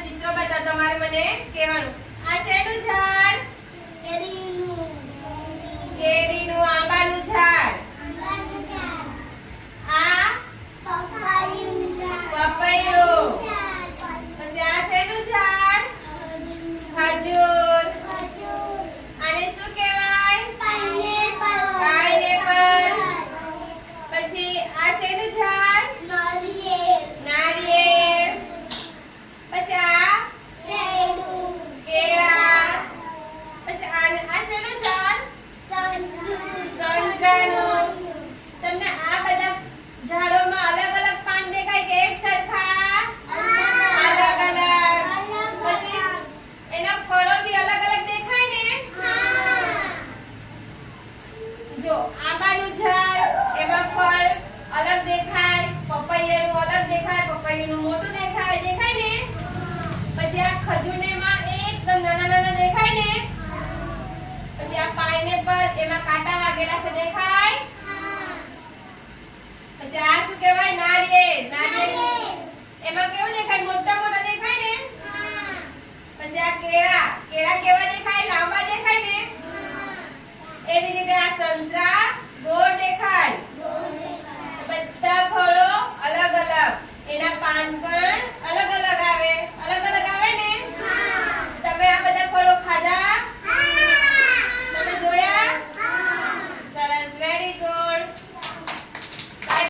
ચિત્રો બતાવો તમારે મને કહેવાનું. આ શેનું ઝાડ? કેરીનું. આંબાનું ઝાડ. આ પપૈયું. પછી આ શેનું ઝાડ? ખજૂર. આને શું કહેવાય? પાઇનેપલ. પછી આ શેનું ઝાડ? નારિયેળ. પછી આ કેળા. પછી આ શેનું ઝાડ? સંતરાનું. તમને આ બધા ઝાડોમાં અલગ અલગ પાન દેખાય કે એક સરખા? અલગ અલગ. પછી એના ફળો બી અલગ અલગ દેખાય ને? જો આંબાનું ઝાડ, એમાં ફળ અલગ દેખાય, પપૈયાનું અલગ દેખાય, પપૈયાનું મોટું દેખાય ને? પછી આ ખજૂરને માં એકદમ નાના નાના દેખાય ને? પછી આ પાઇનેપલ, એમાં કાંટા વાગેલા છે દેખાય? પછી આ શું કહેવાય? નારિયેળ. નારિયેળ એમાં કેવું દેખાય? મોટા મોટા દેખાય ને? પછી આ કેળા. કેળા કેવા દેખાય? લાંબા દેખાય ને? એવી રીતે આ સંતરા ગોળ દેખાય. બધા ફળો